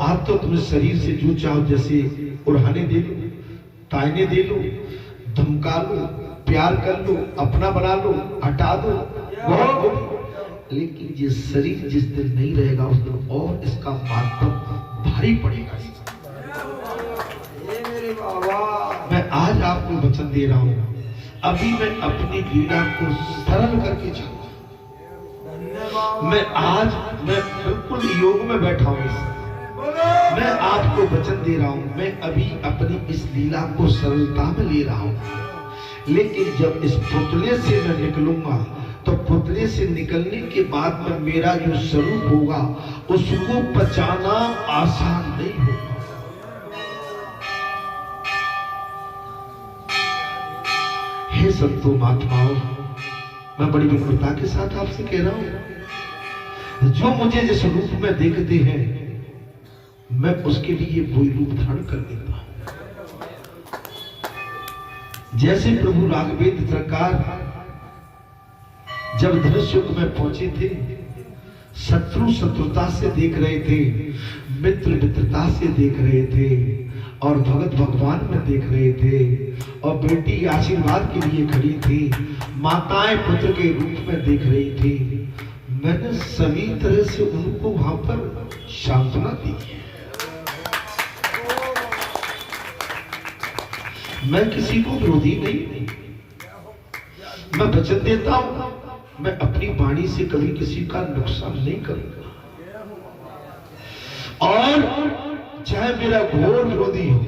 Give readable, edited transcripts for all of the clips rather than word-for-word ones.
आज तो तुम्हें शरीर से जो चाहो जैसे उड़ाने दे लो, तायने दे लो, धमका लो, प्यार कर लो, अपना बना लो, हटा दो, बहुत। लेकिन ये शरीर जिस दिन नहीं रहेगा उस दिन और इसका मातम भारी पड़ेगा। मैं आज आपको वचन दे रहा हूं, अभी मैं अपनी लीला को सरल करके चलूंगा। मैं बिल्कुल योग में बैठा हूं। मैं आपको वचन दे रहा हूं, मैं अभी अपनी इस लीला को सरलता में ले रहा हूं। लेकिन जब इस पुतले से मैं निकलूंगा तो पुतले से निकलने के बाद में मेरा जो स्वरूप होगा उसको पचाना आसान नहीं होगा। हे संतो महात्माओं, मैं बड़ी विनम्रता के साथ आपसे कह रहा हूं, जो मुझे जिस रूप में देखते हैं मैं उसके लिए वही रूप धारण कर देता हूं। जैसे प्रभु राघवेंद्र सरकार जब धनुष युग में पहुंचे थे, शत्रु शत्रुता से देख रहे थे, मित्र मित्रता से देख रहे थे, और भगत भगवान में देख रहे थे, और बेटी आशीर्वाद के लिए खड़ी थी, माताएं पुत्र के रूप में देख रही थी। मैंने सभी तरह से उनको वहां पर सांत्वना दी। मैं किसी को विरोधी नहीं, मैं वचन देता हूं, मैं अपनी वाणी से कभी किसी का नुकसान नहीं करूंगा। और चाहे मेरा घोर विरोधी हो,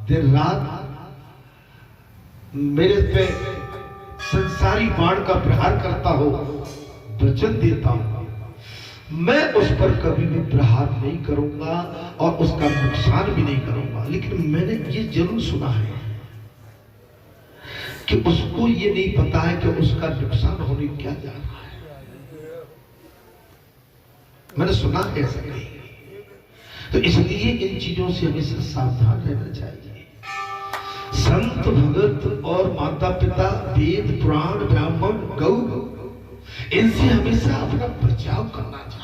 दिन रात मेरे पे संसारी बाण का प्रहार करता हो, वचन देता हूं, मैं उस पर कभी भी प्रहार नहीं करूंगा और उसका नुकसान भी नहीं करूंगा। लेकिन मैंने ये जरूर सुना है कि उसको ये नहीं पता है कि उसका नुकसान होने क्या जा रहा है। मैंने सुना है ऐसा नहीं। तो इसलिए इन चीजों से हमेशा सावधान रहना चाहिए। संत भगत और माता पिता, वेद पुराण ब्राह्मण गौ, इनसे हमेशा अपना बचाव करना चाहिए।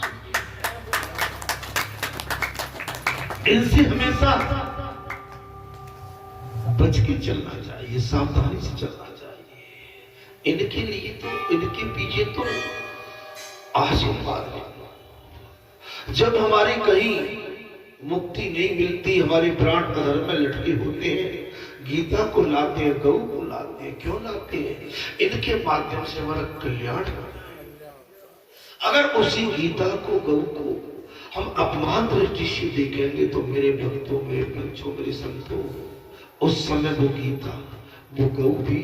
इनसे हमेशा बच के चलना चाहिए, सावधानी से चलना चाहिए। इनके लिए तो, इनके पीछे तो आशीर्वाद है। जब हमारी कहीं मुक्ति नहीं मिलती, हमारे प्राण अधर में लटके होते हैं, गीता को लाते हैं, गौ को लाते हैं। क्यों लाते हैं? इनके माध्यम से हमारा कल्याण होता है। अगर उसी गीता को, गौ को हम अपमान दृष्टि से देखेंगे तो मेरे भक्तों, मेरे पंचों, मेरे संतों, उस समय वो गीता, वो गौ भी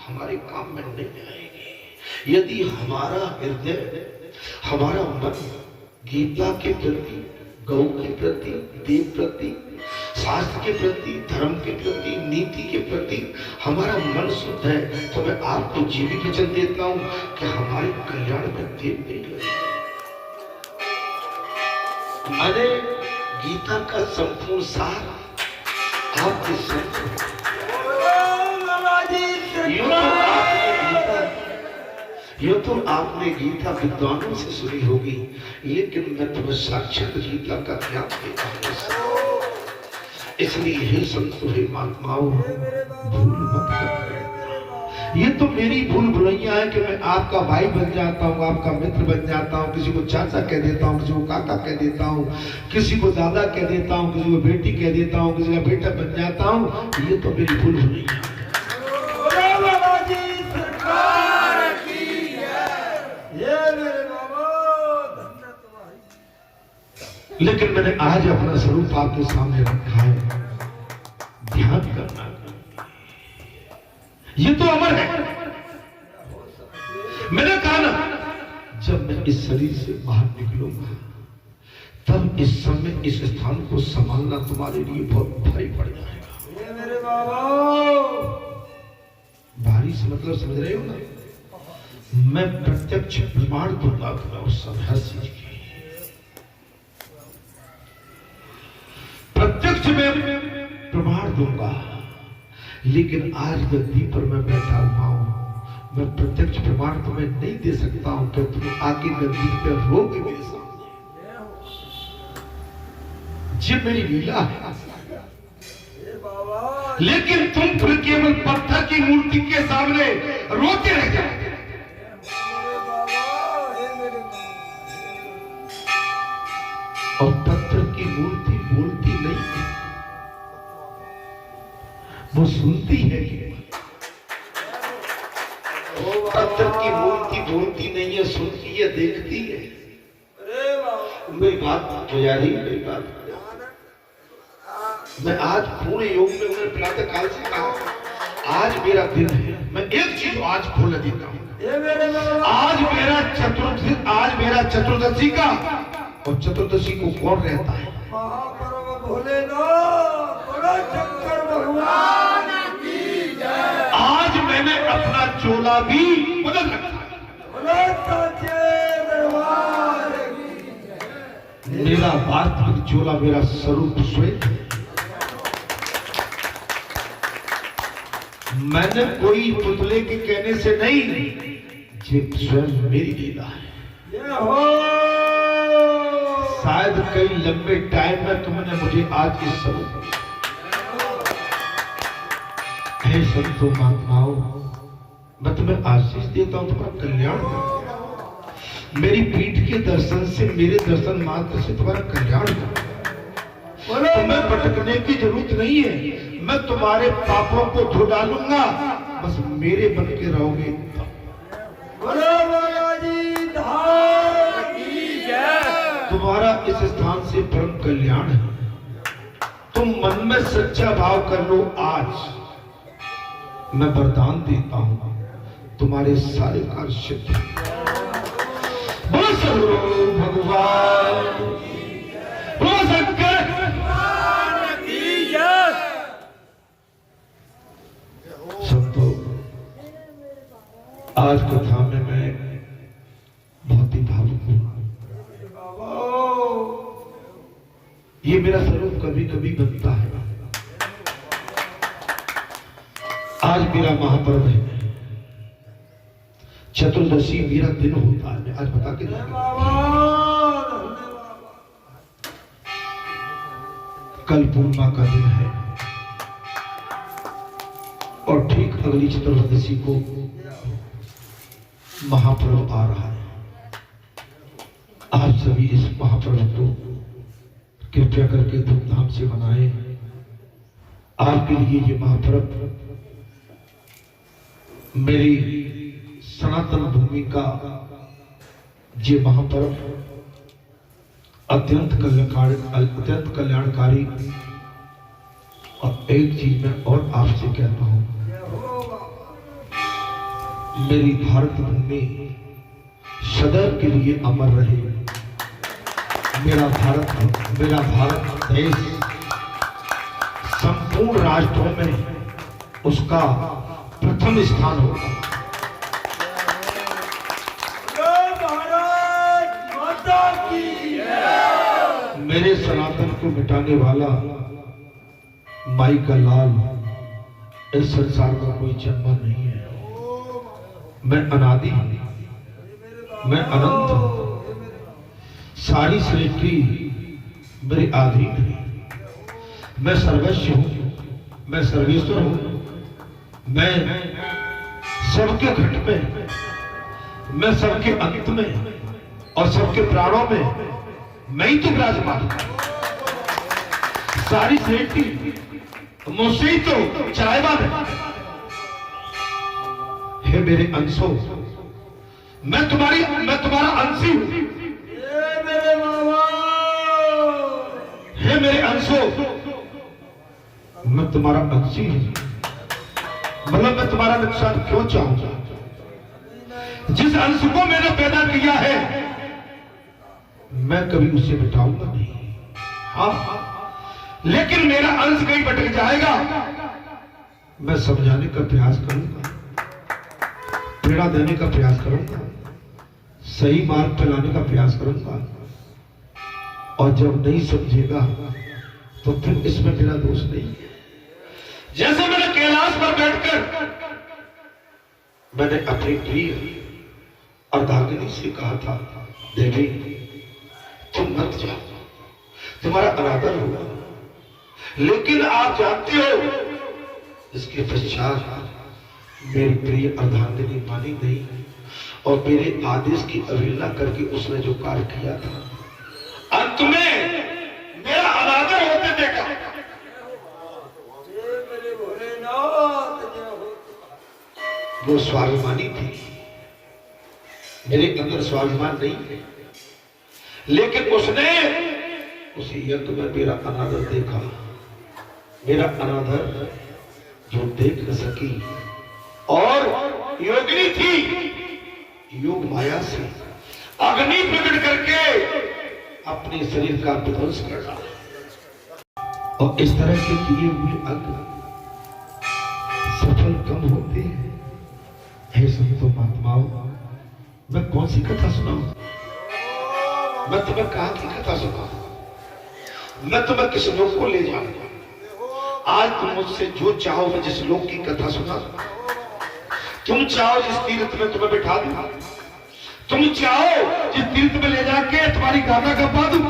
हमारे काम में नहीं आएगी। यदि हमारा हृदय, हमारा मन गीता के प्रति, गौ के प्रति, देव प्रति, शास्त्र के प्रति, धर्म के प्रति, नीति के प्रति हमारा मन शुद्ध है, तो मैं आपको जीवित वचन देता हूं कि हमारे कल्याण में देर नहीं लगेगी। अरे गीता का संपूर्ण सार आपके यो तो आपने गीता विद्वानों से सुनी होगी, लेकिन मैं तुम्हें साक्षात गीता का ज्ञान देता हूं। इसलिए हे संतों, हे महात्माओं, भूल मत करना। ये तो मेरी भूल भुलैया है कि मैं आपका भाई बन जाता हूँ, आपका मित्र बन जाता हूँ, किसी को चाचा कह देता हूँ, किसी को काका कह देता हूँ, किसी को दादा कह देता हूँ, किसी को बेटी कह देता हूँ, किसी का बेटा बन जाता हूँ। ये तो मेरी भूल भुलैया है। लेकिन मैंने आज अपना स्वरूप आपके सामने रखा है, ध्यान करना। ये तो अमर है। मैंने कहा ना, जब मैं इस शरीर से बाहर निकलूंगा तब इस समय इस स्थान को संभालना तुम्हारे लिए बहुत भारी पड़ जाएगा। मेरे बाबा, भारी से मतलब समझ रहे हो ना? मैं प्रत्यक्ष प्रमाण दूंगा तुम्हें उस समय हर चीज की। प्रत्यक्ष में प्रमाण दूंगा। लेकिन आज गद्दी पर मैं बैठा हुआ हूं, मैं प्रत्यक्ष प्रमाण तुम्हें नहीं दे सकता हूं कि तुम आके गद्दी पे रहोगे मेरे सामने। ये मेरी लीला है। लेकिन तुम फिर केवल पत्थर की मूर्ति के सामने रोते रह जाओ। और पत्थर की मूर्ति बोलती नहीं है, वो सुनती है। पत्थर की मूर्ति बोलती नहीं है, सुनती है, देखती है। मेरी बात पुजारी, मेरी बात, मैं आज पूरे योग में उन्हें प्रातः काल से कहा आज मेरा दिन है। मैं एक चीज आज खोल देता हूँ, आज मेरा चतुर्दशी का। और चतुर्दशी को कौन रहता है? आज मैंने अपना चोला भी बदल रखा है। मेरा वास्तविक चोला मेरा स्वरूप स्वयं। मैंने कोई पुतले के कहने से नहीं, ये स्वयं मेरी लीला है। शायद कई लंबे टाइम में तुमने मुझे आज इस स्वरूप हे संतों महात्माओं, मैं तुम्हें आशीष देता हूं, तुम्हारा कल्याण करूं। मेरी पीठ के दर्शन से, मेरे दर्शन मात्र से तुम्हारा कल्याण करूं। तुम्हें भटकने की जरूरत नहीं है, मैं तुम्हारे पापों को धो डालूंगा, बस मेरे बन के रहोगे। तुम्हारा इस स्थान से परम कल्याण है। तुम मन में सच्चा भाव कर लो। आज मैं वरदान देता हूं, तुम्हारे सारे कार्य सिद्ध। बोलो भगवान, बोलो शंकर भगवान की जय। संतो, आज कथा में मैं बहुत ही भावुक हूं। ये मेरा स्वरूप कभी कभी बनता है। आज मेरा महापर्व है, चतुर्दशी मेरा दिन होता है। मैं आज बता के कल पूर्णिमा का दिन है और ठीक अगली चतुर्दशी को महापर्व आ रहा है। आप सभी इस महापर्व को कृपया करके धूमधाम से मनाएं। आपके लिए ये महापर्व मेरी सनातन भूमि का ये महापर्व अत्यंत कल्याणकारी। और एक चीज मैं और आपसे कहता हूं, मेरी भारत भूमि सदैव के लिए अमर रहे। मेरा भारत देश संपूर्ण राष्ट्रों में उसका प्रथम स्थान होगा। मेरे सनातन को मिटाने वाला माई का लाल इस संसार का कोई जन्म नहीं है। मैं अनादि हूं, मैं अनंत हूं। सारी सृष्टि मेरे अधीन है। मैं सर्वस्व हूं, मैं सर्वेश्वर हूं। मैं सबके घट में, मैं सबके अंत में और सबके प्राणों में मैं ही तो विराजमान। सारी सृष्टि मुझसे ही तो चायवान है। हे मेरे अंशों, मैं तुम्हारा अंशी हूं। हे मेरे अंशों, मैं तुम्हारा अंशी हूं। मतलब मैं तुम्हारा नुकसान क्यों चाहूंगा? जिस अंश को मैंने पैदा किया है मैं कभी उसे मिटाऊंगा नहीं। हाँ, लेकिन मेरा अंश कहीं भटक जाएगा, मैं समझाने का प्रयास करूंगा, प्रेरणा देने का प्रयास करूंगा, सही मार्ग पर लाने का प्रयास करूंगा। और जब नहीं समझेगा तो फिर इसमें मेरा दोष नहीं है। जैसे मैंने कैलाश पर बैठकर मैंने अपनी प्रिय अर्धांगिनी से कहा था, देवी तुम मत जाओ, तुम्हारा अनादर होगा, लेकिन आप जानते हो इसके पश्चात मेरी प्रिय अर्धांगिनी मानी नहीं और मेरे आदेश की अवहेलना करके उसने जो कार्य किया था, अंत में मेरा अनादर होते देखा। वो स्वाभिमानी थी, मेरे अंदर स्वाभिमान नहीं है, लेकिन उसने उसी यज्ञ में मेरा अनादर देखा। मेरा अनादर जो देख न सकी और योगिनी थी, योग माया से अग्नि प्रकट करके अपने शरीर का विध्वंस कर डाला। और इस तरह के किए हुए अंग सफल कम होते हैं। हे संतो महात्माओं, मैं कौन सी कथा सुनाऊं? मैं तुम्हें कहां की कथा सुनाऊं? मैं तुम्हें किस लोक को ले जाऊंगा? आज तुम मुझसे जो चाहो मैं जिस लोक की कथा सुना, तुम चाहो जिस तीर्थ में तुम्हें बिठा दूं, तुम चाहो जिस तीर्थ में ले जाके तुम्हारी गाथा गपा दूं।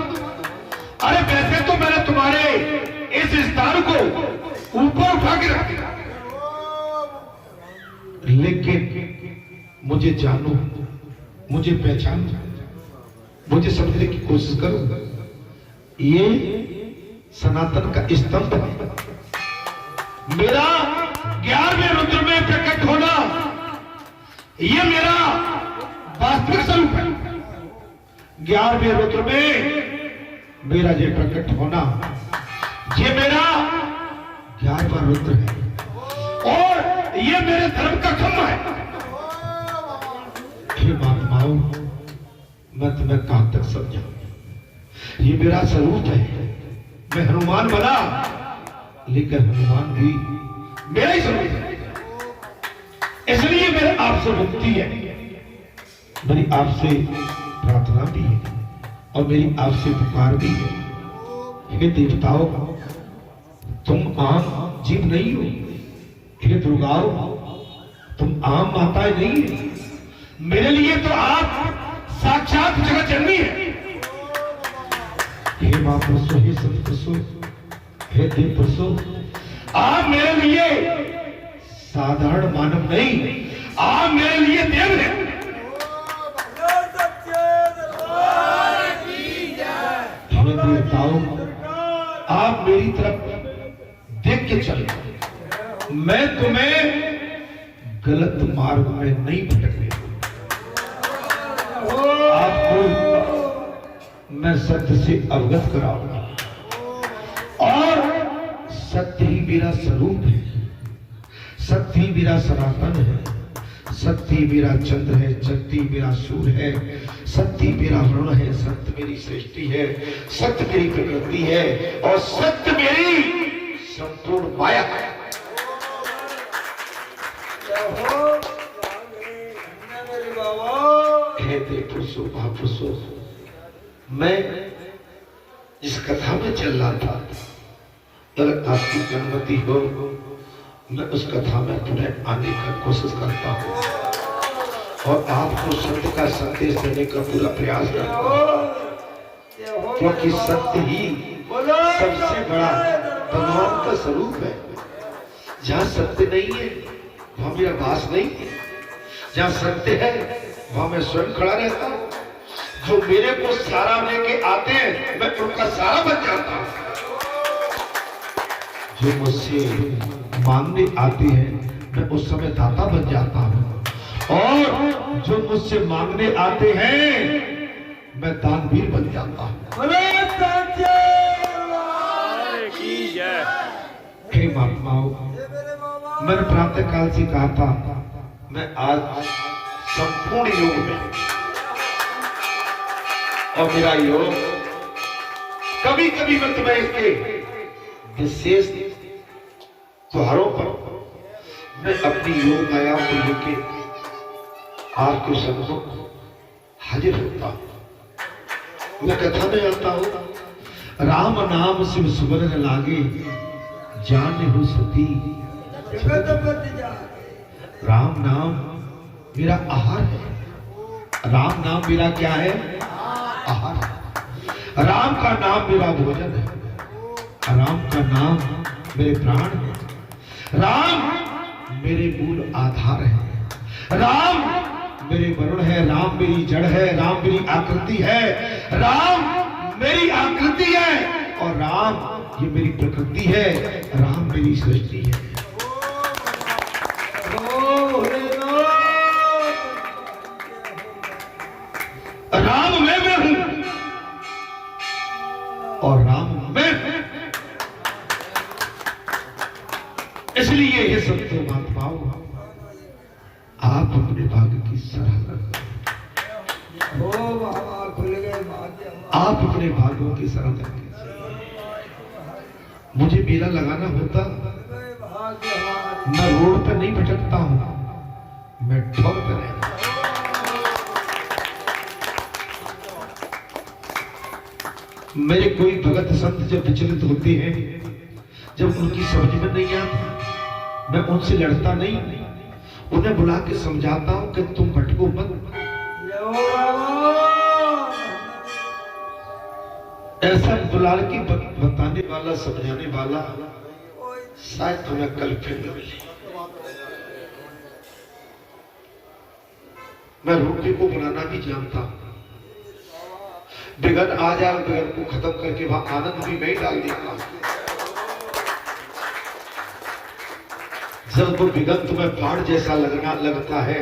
अरे वैसे तो मैंने तुम्हारे इस स्थान को ऊपर उठा के रख दिया, लेकिन मुझे जानो, मुझे पहचानो, मुझे समझने की कोशिश करो। ये सनातन का स्तंभ है। मेरा 11वें रुद्र में प्रकट होना, ये मेरा वास्तविक स्वरूप है। 11वें रुद्र में मेरा ये प्रकट होना, ये मेरा 11वां रुद्र है और ये मेरे धर्म का खंभा है। हे महात्माओं, मैं तुम्हें कहां तक समझाऊं? ये मेरा स्वरूप है। मैं हनुमान बना, लेकिन हनुमान भी मेरा ही स्वरूप है। इसलिए मेरे आपसे विनती है, मेरी आपसे प्रार्थना भी है और मेरी आपसे पुकार भी है। हे देवताओं, तुम आम जीव नहीं हो। हे दुर्गाओं, तुम आम माताएं नहीं है। मेरे लिए तो आप साक्षात जगत जननी है। हे महापुरुषों, हे सत्पुरुषों, हे देव पुरुषों, आप मेरे लिए साधारण मानव नहीं, आप मेरे लिए देव हैं। हे देवताओं, आप मेरी तरफ देख के चले। मैं तुम्हें गलत मार्ग में नहीं भटकने दूंगा। आपको मैं सत्य से अवगत कराऊंगा और सत्य ही मेरा स्वरूप है, सत्य ही मेरा सनातन है, सत्य ही मेरा चंद्र है, सत्य ही मेरा सूर्य है, सत्य ही मेरा वरुण है, सत्य मेरी सृष्टि है, सत्य मेरी प्रकृति है और सत्य मेरी संपूर्ण माया है। कहते पुरुषों महापुरुषों, मैं जिस कथा में चल रहा था, अगर आपकी अनुमति हो मैं उस कथा में पुनः आने का कोशिश करता हूँ और आपको सत्य का संदेश देने का पूरा प्रयास करता हूँ, क्योंकि सत्य ही सबसे बड़ा भगवान का स्वरूप है। जहाँ सत्य नहीं है वहां मेरा वास नहीं है, जहाँ सत्य है वहां मैं स्वयं खड़ा रहता हूँ। जो मेरे को सारा लेके आते हैं मैं उनका सारा बन जाता हूँ, जो मुझसे मांगने आते हैं मैं उस समय दाता बन जाता हूँ और जो मुझसे मांगने आते हैं मैं दानवीर बन जाता हूँ। हे महात्माओं, मैंने प्रातः काल से कहा था मैं आज संपूर्ण योग में, और मेरा योग कभी कभी मैं तुम्हें इसके विशेष त्योहारों पर मैं अपनी योग माया को लेके आपके सम्मुख हाजिर होता हूं। मैं कथा में आता हूं, राम नाम शिव सुमरन लागे जान हो सती। राम नाम मेरा आहार है, राम नाम मेरा क्या है? आहार। राम का नाम मेरा भोजन है, राम का नाम मेरे प्राण है, राम मेरे मूल आधार है, राम मेरे वरुण है, राम मेरी जड़ है, राम मेरी आकृति है, राम मेरी आकृति है और राम ये मेरी प्रकृति है, राम मेरी सृष्टि है। राम मैं हूं और राम मैं, इसलिए ये संतो महात्माओं, आप अपने भाग्य की सराहना करें, आप अपने भाग्यों की सराहना कीजिए। मुझे मेला लगाना होता, मैं रोड पर नहीं भटकता हूं, मैं ठोर पर रहता। मेरे कोई भगत संत जब विचलित होते हैं, जब उनकी समझ में नहीं आता, मैं उनसे लड़ता नहीं, उन्हें बुला के समझाता हूं कि तुम भटको मत। ऐसा बुला के बताने वाला, समझाने वाला शायद तुम्हें कल फिर मिले। मैं रोटी को बनाना भी जानता हूं, बिगड़ आ जाए, बिगड़ को खत्म करके वहां आनंद भी मैं डाल देगा। जब वो बिगड़ तुम्हें पहाड़ जैसा लगता है,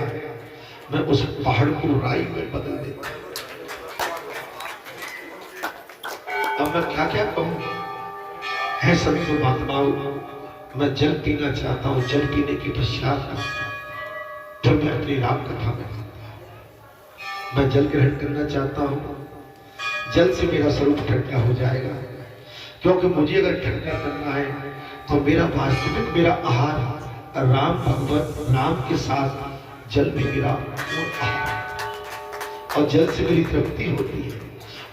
मैं उस पहाड़ को राई में बदल देता। अब मैं क्या क्या कहूं है संतो महात्माओं, मैं जल पीना चाहता हूं, जल पीने के पश्चात जब मैं अपनी राम कथा में मैं जल ग्रहण करना चाहता हूं, जल से मेरा स्वरूप ठंडा हो जाएगा, क्योंकि मुझे अगर ठंडा करना है तो मेरा वास्तविक मेरा आहार राम भगवत राम के साथ जल में मेरा आहार, और जल से मेरी तृप्ति होती है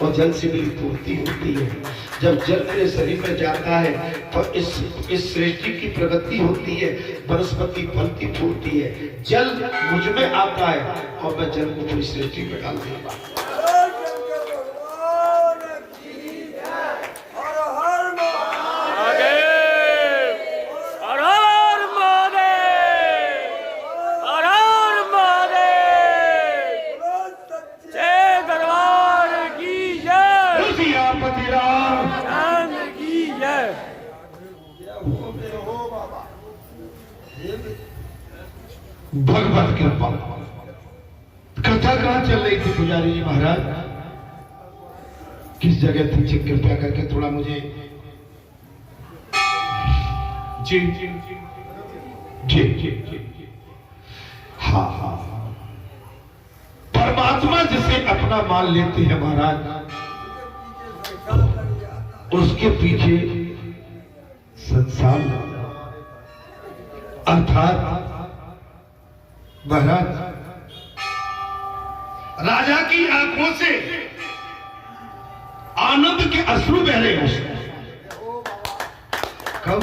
और जल से मेरी पूर्ति होती है। जब जल मेरे शरीर में जाता है तो इस सृष्टि की प्रगति होती है, वनस्पति फलती फूलती है। जल मुझ में आता है और मैं जल को पूरी सृष्टि में डाल दूंगा। भगवत कृपा। कथा कहां चल रही थी पुजारी जी महाराज? किस जगह थी? जी कृपया करके थोड़ा मुझे जी जी जी जी जी हाँ हाँ, परमात्मा जिसे अपना मान लेते हैं महाराज, उसके पीछे संसार अर्थात महाराज राजा की आंखों से आनंद के अश्रु बह रहे हैं। कब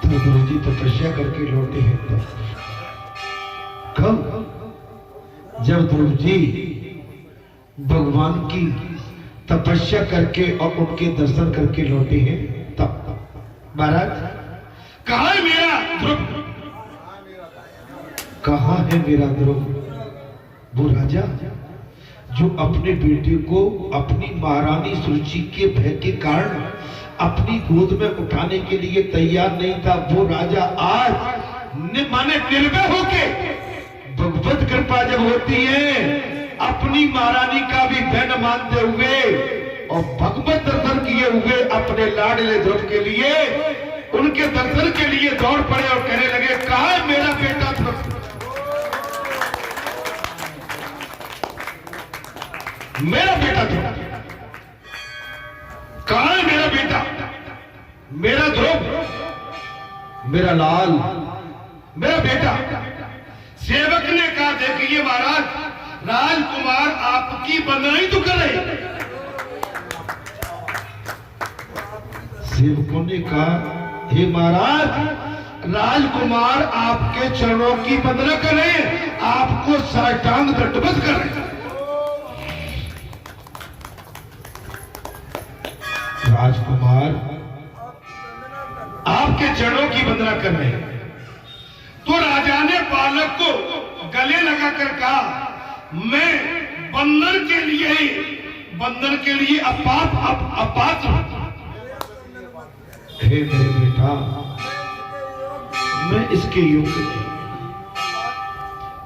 तो गुरु जी तपस्या करके लौटे हैं, कब जब गुरु जी भगवान की तपस्या करके और उनके दर्शन करके लौटे हैं, तब महाराज कहां है मेरा ध्रुव? कहां है मेरा ध्रुव? वो राजा जो अपने बेटे को अपनी महारानी सुरुचि के भय के कारण अपनी गोद में उठाने के लिए तैयार नहीं था, वो राजा आज माने निर्भय होके, भगवत कृपा जब होती है, अपनी महारानी का भी भय न मानते हुए और भगवत दर्शन किए हुए अपने लाडले ध्रुव के लिए, उनके दर्शन के लिए दौड़ पड़े और कहने लगे, कहां है मेरा बेटा ध्रुव? मेरा बेटा ध्रुव कहां है? मेरा बेटा, मेरा ध्रुव, मेरा लाल, मेरा बेटा। सेवक ने कहा, देखिए महाराज, राजकुमार आपकी बनाई तो करे। सेवकों ने कहा, हे महाराज, राजकुमार आपके चरणों की वंदना करें, आपको साष्टांग दंडवत करें। राजकुमार आपके चरणों की वंदना कर रहे हैं। तो राजा ने बालक को गले लगाकर कहा, मैं बंदर के लिए अपात्र हूं। हे मेरे बेटा, मैं इसके योग्य नहीं।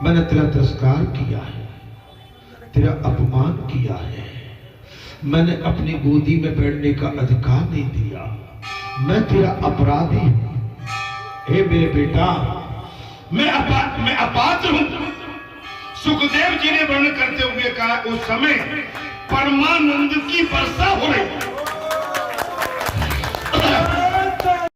मैंने तेरा तिरस्कार किया है, तेरा अपमान किया है, मैंने अपनी गोदी में बैठने का अधिकार नहीं दिया, मैं तेरा अपराधी हूं। हे मेरे बेटा, मैं अपात्र हूं। सुखदेव जी ने वर्णन करते हुए कहा, उस समय परमानंद की वर्षा हो रही।